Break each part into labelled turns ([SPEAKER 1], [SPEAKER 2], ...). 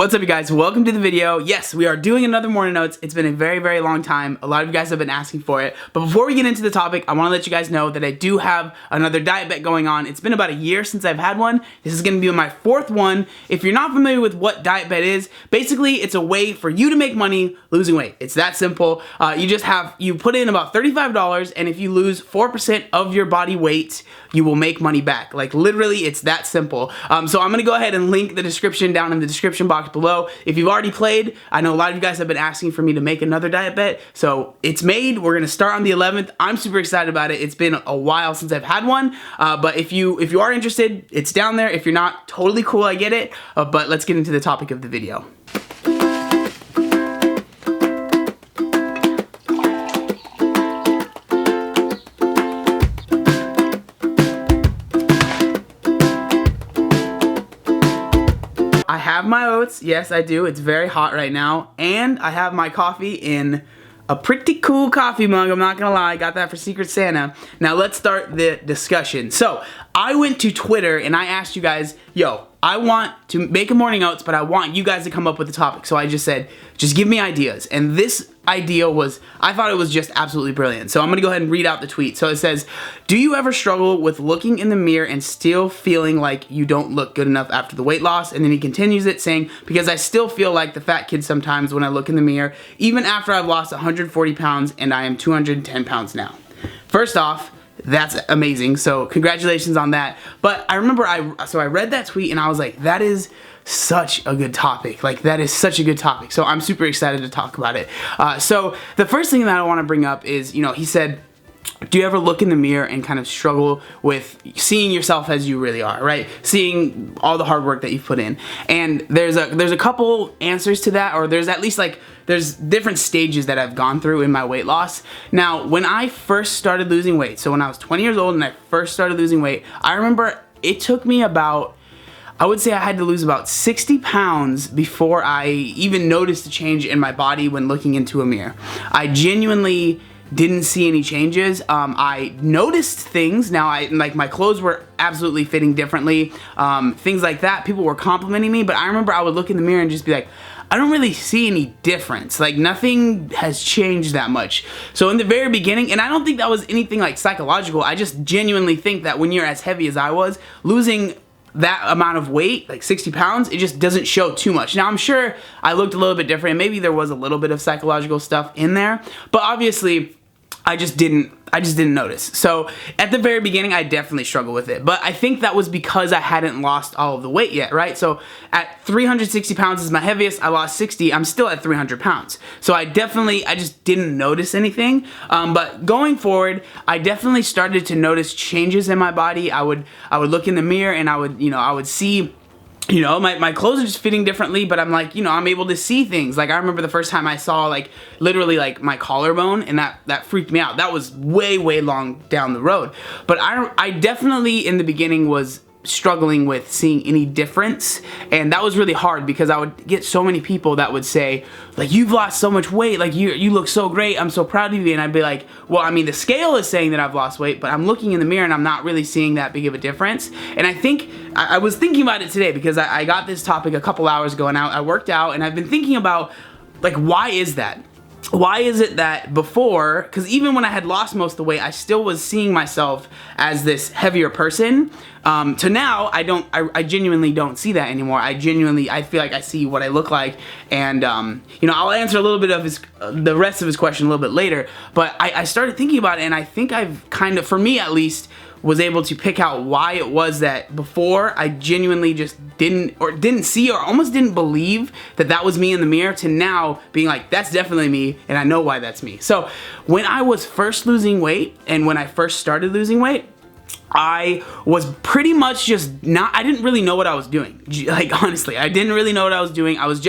[SPEAKER 1] What's up, you guys? Welcome to the video. Yes, we are doing another Mornin Oats. It's been a very long time. A lot of you guys have been asking for it. But before we get into the topic, I want to let you guys know that I do have another diet bet going on. It's been about a year since I've had one. This is going to be my fourth one. If you're not familiar with what diet bet is, basically it's a way for you to make money losing weight. It's that simple. You put in about $35, and if you lose 4% of your body weight, you will make money back. Like, literally, it's that simple. So I'm going to go ahead and link the description down in the description box below. If you've already played, I know a lot of you guys have been asking for me to make another diet bet, so it's made. We're gonna start on the 11th. I'm super excited about it. It's been a while since I've had one, but if you are interested, it's down there. If you're not, totally cool, I get it, but let's get into the topic of the video. I have my oats, yes I do, it's very hot right now, and I have my coffee in a pretty cool coffee mug, I'm not gonna lie, I got that for Secret Santa. Now let's start the discussion. So, I went to Twitter and I asked you guys, yo, I want to make a Morning Oats, but I want you guys to come up with a topic. So I just said, just give me ideas. And this idea was, I thought it was just absolutely brilliant. So I'm gonna go ahead and read out the tweet. So it says, do you ever struggle with looking in the mirror and still feeling like you don't look good enough after the weight loss? And then he continues it saying, because I still feel like the fat kid sometimes when I look in the mirror, even after I've lost 140 pounds and I am 210 pounds now. First off, that's amazing, so congratulations on that. But I remember I read that tweet and I was like, that is such a good topic. Like, that is such a good topic. So I'm super excited to talk about it. So the first thing that I want to bring up is, he said, do you ever look in the mirror and kind of struggle with seeing yourself as you really are, right? Seeing all the hard work that you've put in. And there's a couple answers to that, or there's at least there's different stages that I've gone through in my weight loss. Now, when I first started losing weight, so when I was 20 years old and I first started losing weight, I remember it took me about, I would say I had to lose about 60 pounds before I even noticed a change in my body when looking into a mirror. I genuinely didn't see any changes. I noticed things. Now, my clothes were absolutely fitting differently, things like that. People were complimenting me, but I remember I would look in the mirror and just be like, I don't really see any difference. Like, nothing has changed that much. So in the very beginning, and I don't think that was anything like psychological, I just genuinely think that when you're as heavy as I was, losing that amount of weight, like 60 pounds, it just doesn't show too much. Now, I'm sure I looked a little bit different, and maybe there was a little bit of psychological stuff in there, but obviously I just didn't notice. So at the very beginning, I definitely struggled with it, but I think that was because I hadn't lost all of the weight yet, right? So at 360 pounds is my heaviest, I lost 60, I'm still at 300 pounds. So I just didn't notice anything, but going forward, I definitely started to notice changes in my body. I would look in the mirror and I would see, my clothes are just fitting differently, but I'm like, I'm able to see things. Like, I remember the first time I saw, literally, my collarbone, and that freaked me out. That was way long down the road. But I definitely, in the beginning, was struggling with seeing any difference, and that was really hard because I would get so many people that would say, like, you've lost so much weight, like, you look so great, I'm so proud of you, and I'd be like, well, I mean, the scale is saying that I've lost weight, but I'm looking in the mirror and I'm not really seeing that big of a difference. And I think, I was thinking about it today because I got this topic a couple hours ago, and I worked out, and I've been thinking about, like, why is that? Why is it that before, because even when I had lost most of the weight, I still was seeing myself as this heavier person, to now, I genuinely don't see that anymore. I feel like I see what I look like, and, I'll answer a little bit of the rest of his question a little bit later, but I started thinking about it, and I think I've kind of, for me at least, was able to pick out why it was that before I genuinely just didn't see or almost didn't believe that was me in the mirror, to now being like, that's definitely me, and I know why that's me. So when I was first losing weight, and when I first started losing weight, I was pretty much I didn't really know what I was doing. Like, honestly, I didn't really know what I was doing. I was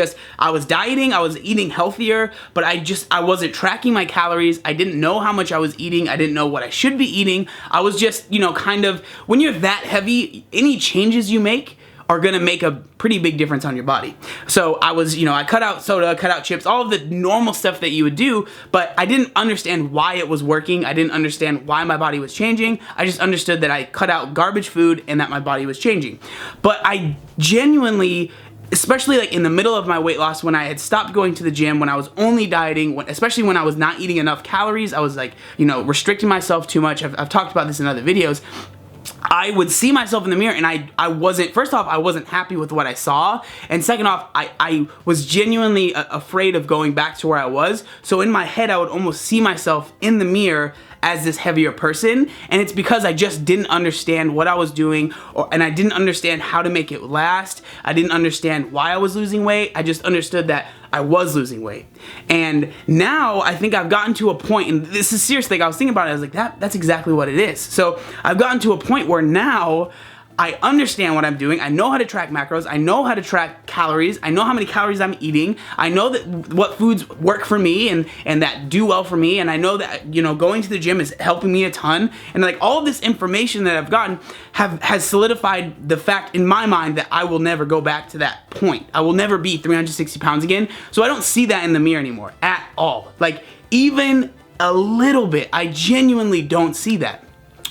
[SPEAKER 1] dieting, I was eating healthier, but I wasn't tracking my calories. I didn't know how much I was eating. I didn't know what I should be eating. I was just, kind of, when you're that heavy, any changes you make are gonna make a pretty big difference on your body. So I was, I cut out soda, cut out chips, all of the normal stuff that you would do, but I didn't understand why it was working. I didn't understand why my body was changing. I just understood that I cut out garbage food and that my body was changing. But I genuinely especially like in the middle of my weight loss, when I had stopped going to the gym, when I was only dieting, especially when I was not eating enough calories, I was like, you know, restricting myself too much. I've talked about this in other videos. I would see myself in the mirror and I wasn't, first off, I wasn't happy with what I saw, and second off, I was genuinely afraid of going back to where I was. So in my head, I would almost see myself in the mirror as this heavier person, and it's because I just didn't understand what I was doing, and I didn't understand how to make it last. I didn't understand why I was losing weight. I just understood that I was losing weight. And now I think I've gotten to a point, and this is serious, like I was thinking about it, I was like, that's exactly what it is. So I've gotten to a point where now I understand what I'm doing. I know how to track macros. I know how to track calories. I know how many calories I'm eating. I know that what foods work for me and that do well for me. And I know that, you know, going to the gym is helping me a ton. And like all of this information that I've gotten has solidified the fact in my mind that I will never go back to that point. I will never be 360 pounds again. So I don't see that in the mirror anymore at all. Like even a little bit, I genuinely don't see that.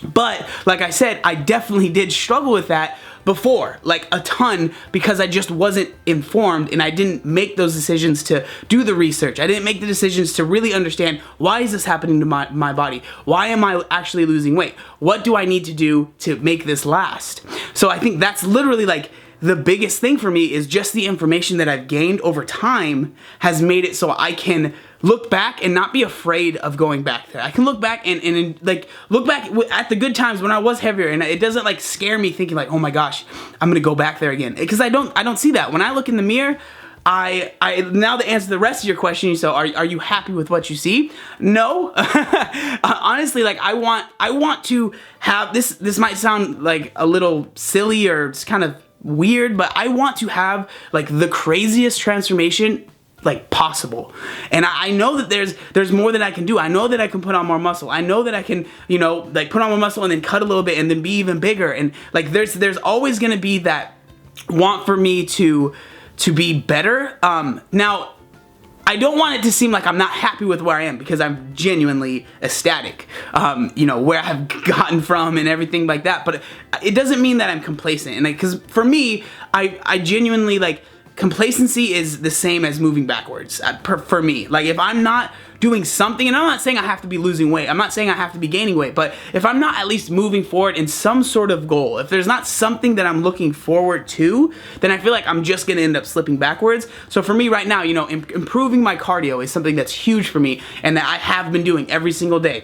[SPEAKER 1] But like I said, I definitely did struggle with that before, like a ton, because I just wasn't informed and I didn't make those decisions to do the research. I didn't make the decisions to really understand, why is this happening to my body? Why am I actually losing weight? What do I need to do to make this last? So I think that's literally like the biggest thing for me, is just the information that I've gained over time has made it so I can look back and not be afraid of going back there. I can look back and like look back at the good times when I was heavier, and it doesn't like scare me thinking like, oh my gosh, I'm gonna go back there again, because I don't see that. When I look in the mirror, I now to answer the rest of your question, so are you happy with what you see? No. Honestly, like I want to have this might sound like a little silly or just kind of weird, but I want to have like the craziest transformation like possible. And I know that there's more that I can do. I know that I can put on more muscle. I know that I can, you know, like put on more muscle and then cut a little bit and then be even bigger. And like there's always gonna be that want for me to be better. Now I don't want it to seem like I'm not happy with where I am, because I'm genuinely ecstatic, you know, where I've gotten from and everything like that. But it doesn't mean that I'm complacent. And because for me, I genuinely like, complacency is the same as moving backwards for me. Like if I'm not doing something, and I'm not saying I have to be losing weight, I'm not saying I have to be gaining weight, but if I'm not at least moving forward in some sort of goal, if there's not something that I'm looking forward to, then I feel like I'm just gonna end up slipping backwards. So for me right now, you know, improving my cardio is something that's huge for me and that I have been doing every single day.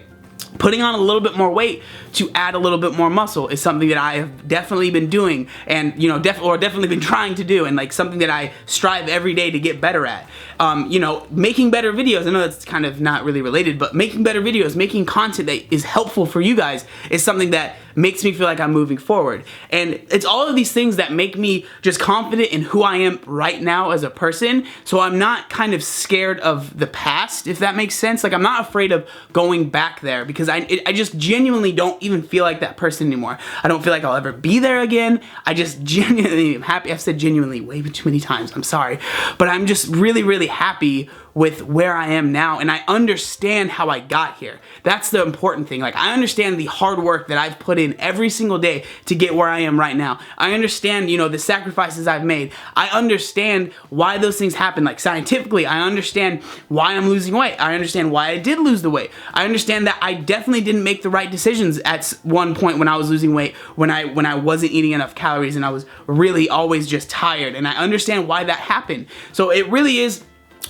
[SPEAKER 1] Putting on a little bit more weight to add a little bit more muscle is something that I have definitely been doing, and you know, definitely been trying to do, and like something that I strive every day to get better at. You know, making better videos, I know that's kind of not really related, but making better videos, making content that is helpful for you guys is something that makes me feel like I'm moving forward. And it's all of these things that make me just confident in who I am right now as a person, so I'm not kind of scared of the past, if that makes sense. Like I'm not afraid of going back there, because I just genuinely don't even feel like that person anymore. I don't feel like I'll ever be there again. I just genuinely am happy. I've said genuinely way too many times, I'm sorry. But I'm just really, really happy with where I am now, and I understand how I got here. That's the important thing. Like I understand the hard work that I've put in every single day to get where I am right now. I understand, you know, the sacrifices I've made. I understand why those things happen. Like scientifically, I understand why I'm losing weight. I understand why I did lose the weight. I understand that I definitely didn't make the right decisions at one point when I was losing weight, when I wasn't eating enough calories and I was really always just tired, and I understand why that happened. So it really is,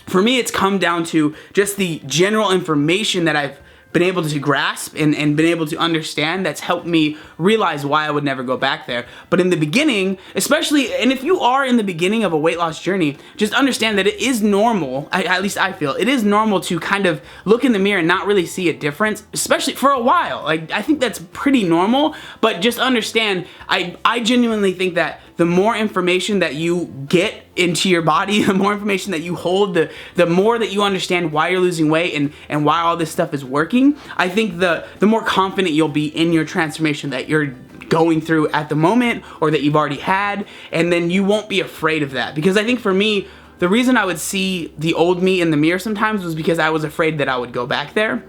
[SPEAKER 1] for me, it's come down to just the general information that I've been able to grasp and been able to understand that's helped me realize why I would never go back there. But in the beginning, especially, and if you are in the beginning of a weight loss journey, just understand that it is normal, at least I feel, it is normal to kind of look in the mirror and not really see a difference, especially for a while. Like, I think that's pretty normal, but just understand, I genuinely think that the more information that you get into your body, the more information that you hold, the more that you understand why you're losing weight and why all this stuff is working, I think the more confident you'll be in your transformation that you're going through at the moment or that you've already had, and then you won't be afraid of that. Because I think for me, the reason I would see the old me in the mirror sometimes was because I was afraid that I would go back there.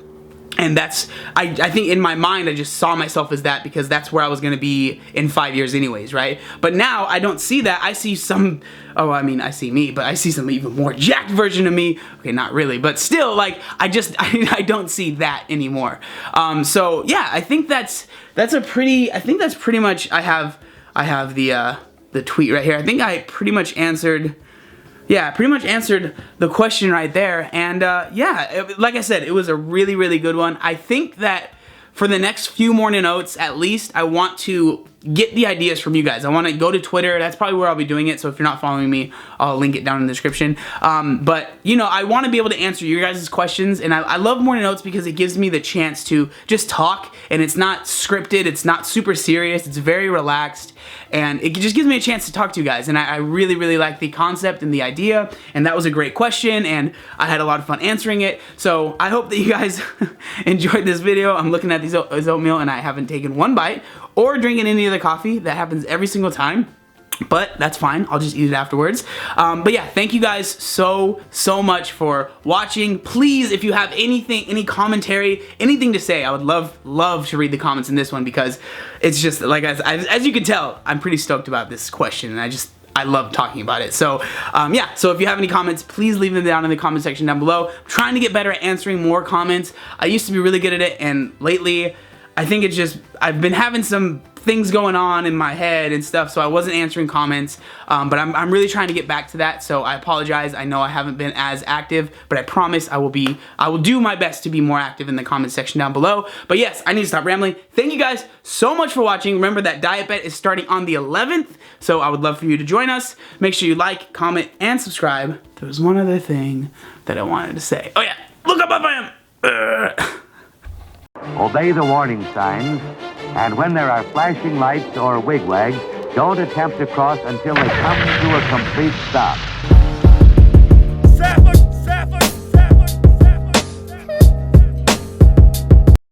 [SPEAKER 1] And that's, I think in my mind, I just saw myself as that because that's where I was going to be in 5 years anyways, right? But now I don't see that. I see some, oh, I mean, I see me, but I see some even more jacked version of me. Okay, not really, but still, like, I don't see that anymore. So yeah, I think that's pretty much, I have the tweet right here. I think I pretty much answered, yeah, pretty much answered the question right there. And yeah, like I said, it was a really, really good one. I think that for the next few Mornin Oats, at least, I want to get the ideas from you guys. I want to go to Twitter. That's probably where I'll be doing it. So if you're not following me, I'll link it down in the description. But, you know, I want to be able to answer your guys' questions. And I love Mornin Oats because it gives me the chance to just talk. And it's not scripted. It's not super serious. It's very relaxed. And it just gives me a chance to talk to you guys. And I really, really like the concept and the idea. And that was a great question. And I had a lot of fun answering it. So I hope that you guys enjoyed this video. I'm looking at these oatmeal and I haven't taken one bite or drinking any of the coffee. That happens every single time. But that's fine, I'll just eat it afterwards. But yeah, thank you guys so much for watching. Please, if you have anything, any commentary, anything to say, I would love to read the comments in this one because it's just, like, as you can tell, I'm pretty stoked about this question and I love talking about it. So yeah, so if you have any comments, please leave them down in the comment section down below. I'm trying to get better at answering more comments. I used to be really good at it, and lately, I think it's just, I've been having some things going on in my head and stuff, so I wasn't answering comments, but I'm really trying to get back to that, so I apologize. I know I haven't been as active, but I promise I will do my best to be more active in the comment section down below. But yes, I need to stop rambling. Thank you guys so much for watching. Remember that diet bet is starting on the 11th, so I would love for you to join us. Make sure you like, comment, and subscribe. There was one other thing that I wanted to say. Oh yeah, look how buff I am!
[SPEAKER 2] Obey the warning signs, and when there are flashing lights or wigwags, don't attempt to cross until they come to a complete stop.